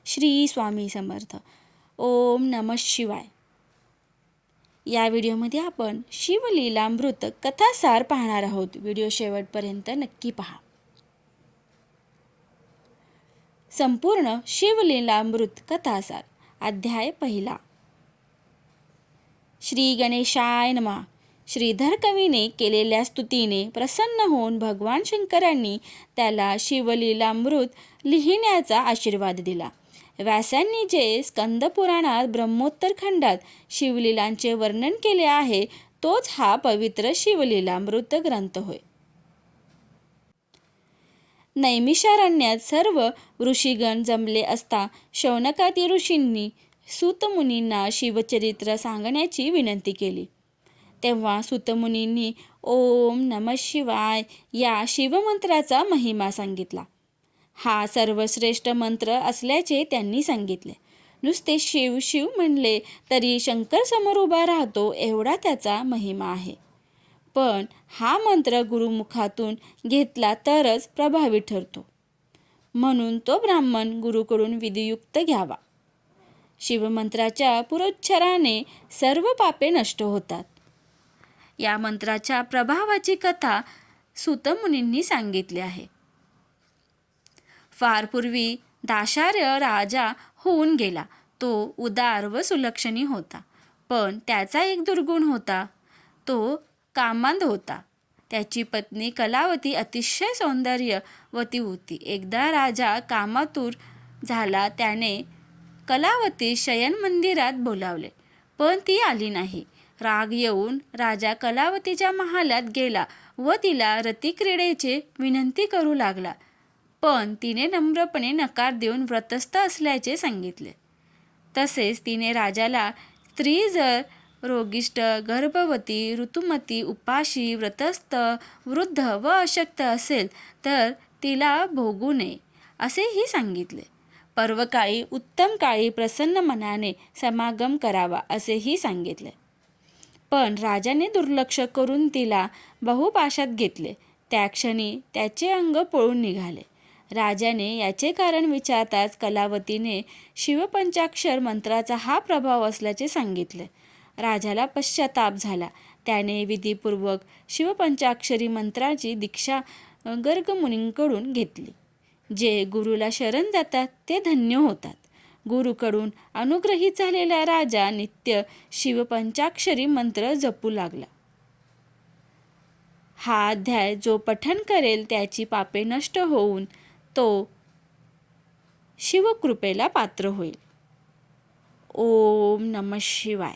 श्री स्वामी समर्थ. ओम नमः शिवाय. या व्हिडिओमध्ये आपण शिवलीलामृत कथासार पाहणार आहोत. व्हिडिओ शेवटपर्यंत नक्की पहा. संपूर्ण शिवलीलामृत कथासार. अध्याय पहिला. श्री गणेशाय नमः. श्रीधर कवीने केलेल्या स्तुतीने प्रसन्न होऊन भगवान शंकरांनी त्याला शिवलीलामृत लिहिण्याचा आशीर्वाद दिला. व्यासांनी जे स्कंदपुराणात ब्रह्मोत्तर खंडात शिवलीलांचे वर्णन केले आहे तोच हा पवित्र शिवलीलामृत ग्रंथ होय. नैमिषारण्यात सर्व ऋषीगण जमले असता शौनकादी ऋषींनी सूतमुनींना शिवचरित्र सांगण्याची विनंती केली. तेव्हा सूतमुनींनी ओम नमः शिवाय या शिवमंत्राचा महिमा सांगितला. हा सर्वश्रेष्ठ मंत्र असल्याचे त्यांनी सांगितले. नुसते शिव शिव म्हणले तरी शंकर समोर उभा राहतो एवढा त्याचा महिमा आहे. पण हा मंत्र गुरुमुखातून घेतला तरच प्रभावी ठरतो. म्हणून तो ब्राह्मण गुरुकडून विधियुक्त घ्यावा. शिवमंत्राच्या पुरोच्चाराने सर्व पापे नष्ट होतात. या मंत्राच्या प्रभावाची कथा सूतमुनींनी सांगितली आहे. फार पूर्वी दाशार्य राजा होऊन गेला. तो उदार व सुलक्षणी होता. पण त्याचा एक दुर्गुण होता. तो कामांध होता. त्याची पत्नी कलावती अतिशय सौंदर्यवती होती. एकदा राजा कामातुर झाला. त्याने कलावती शयन मंदिरात बोलावले पण ती आली नाही. राग येऊन राजा कलावतीच्या महालात गेला व तिला रतिक्रीडेची विनंती करू लागला. पण तिने नम्रपणे नकार देऊन व्रतस्थ असल्याचे सांगितले. तसेच तिने राजाला स्त्री जर रोगिष्ट, गर्भवती, ऋतुमती, उपाशी, व्रतस्थ, वृद्ध व अशक्त असेल तर तिला भोगू नये असेही सांगितले. पर्वकाळी उत्तम काळी प्रसन्न मनाने समागम करावा असेही सांगितले. पण राजाने दुर्लक्ष करून तिला बहुपाशात घेतले. त्या क्षणी त्याचे अंग पळून निघाले. राजाने याचे कारण विचारताच कलावतीने शिवपंचाक्षर मंत्राचा हा प्रभाव असल्याचे सांगितले. राजाला पश्चाताप झाला. त्याने विधीपूर्वक शिवपंचाक्षरी मंत्राची दीक्षा गर्गमुनींकडून घेतली. जे गुरुला शरण जातात ते धन्य होतात. गुरुकडून अनुग्रहित झालेला राजा नित्य शिवपंचाक्षरी मंत्र जपू लागला. हा अध्याय जो पठण करेल त्याची पापे नष्ट होऊन तो शिवकृपेला पात्र होईल. ओम नमः शिवाय.